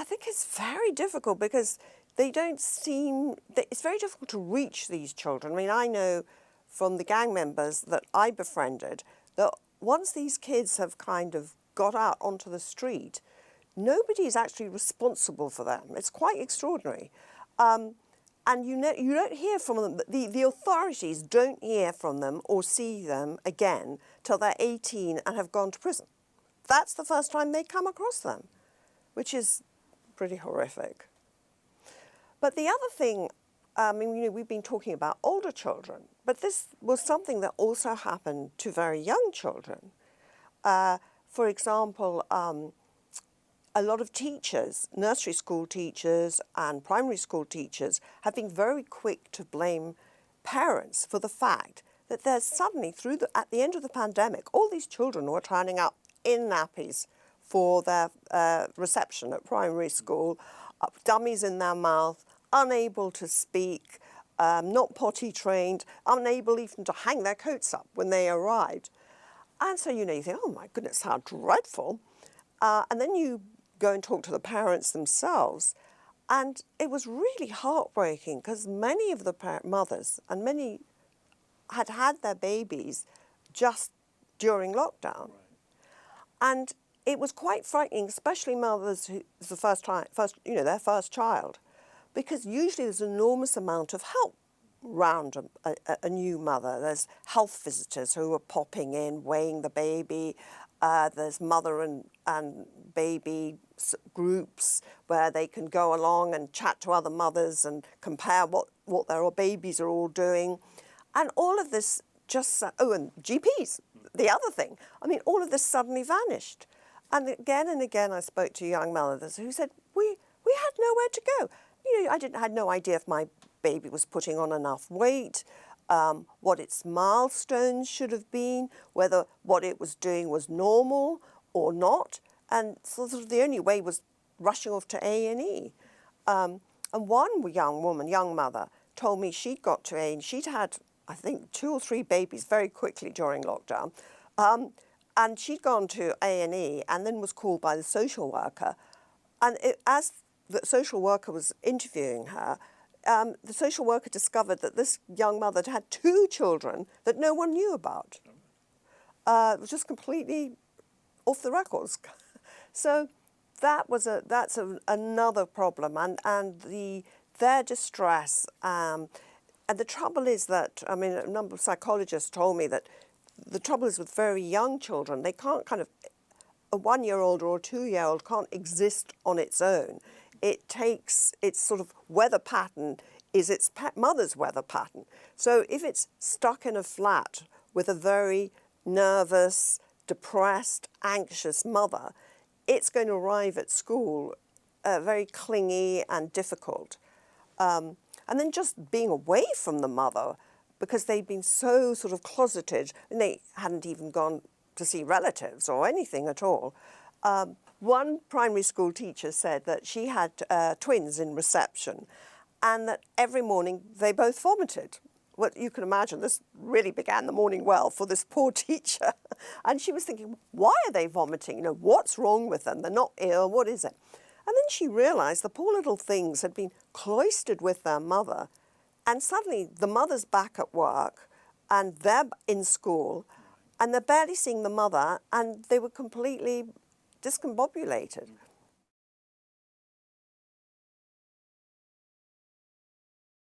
I think it's very difficult because they don't seem, it's very difficult to reach these children. I mean, I know from the gang members that I befriended that once these kids have kind of got out onto the street, nobody is actually responsible for them. It's quite extraordinary. And you don't hear from them, the authorities don't hear from them or see them again till they're 18 and have gone to prison. That's the first time they come across them, which is pretty horrific. But the other thing, I mean, you know, we've been talking about older children, but this was something that also happened to very young children. For example, a lot of teachers, nursery school teachers and primary school teachers, have been very quick to blame parents for the fact that there's suddenly, at the end of the pandemic, all these children were turning up in nappies for their reception at primary school, dummies in their mouth, unable to speak, not potty trained, unable even to hang their coats up when they arrived. And so, you know, you think, oh my goodness, how dreadful. And then you go and talk to the parents themselves. And it was really heartbreaking because many of the mothers and many had had their babies just during lockdown. Right. And it was quite frightening, especially mothers who it's the their first child, because usually there's an enormous amount of help around a new mother. There's health visitors who are popping in, weighing the baby. There's mother and baby groups where they can go along and chat to other mothers and compare what their babies are all doing. And all of this just, and GPs, the other thing. I mean, all of this suddenly vanished. And again, I spoke to young mothers who said, we had nowhere to go. You know, I had no idea if my baby was putting on enough weight, what its milestones should have been, whether what it was doing was normal or not. And sort of the only way was rushing off to A&E. And one young mother, told me she'd got to A&E. She'd had, I think, 2 or 3 babies very quickly during lockdown. And she'd gone to A&E and then was called by the social worker. And as the social worker was interviewing her, the social worker discovered that this young mother had 2 children that no one knew about. It was just completely off the records. So that's another problem, and their distress. And the trouble is that, I mean, a number of psychologists told me that the trouble is with very young children, they can't kind of, a 1-year-old or a 2-year-old can't exist on its own. It takes its sort of weather pattern is its mother's weather pattern. So if it's stuck in a flat with a very nervous, depressed, anxious mother, it's going to arrive at school very clingy and difficult. And then just being away from the mother because they'd been so sort of closeted and they hadn't even gone to see relatives or anything at all. One primary school teacher said that she had twins in reception and that every morning they both vomited. Well, you can imagine this really began the morning well for this poor teacher. And she was thinking, why are they vomiting? You know, what's wrong with them? They're not ill, what is it? And then she realized the poor little things had been cloistered with their mother. And suddenly the mother's back at work and they're in school and they're barely seeing the mother and they were completely discombobulated.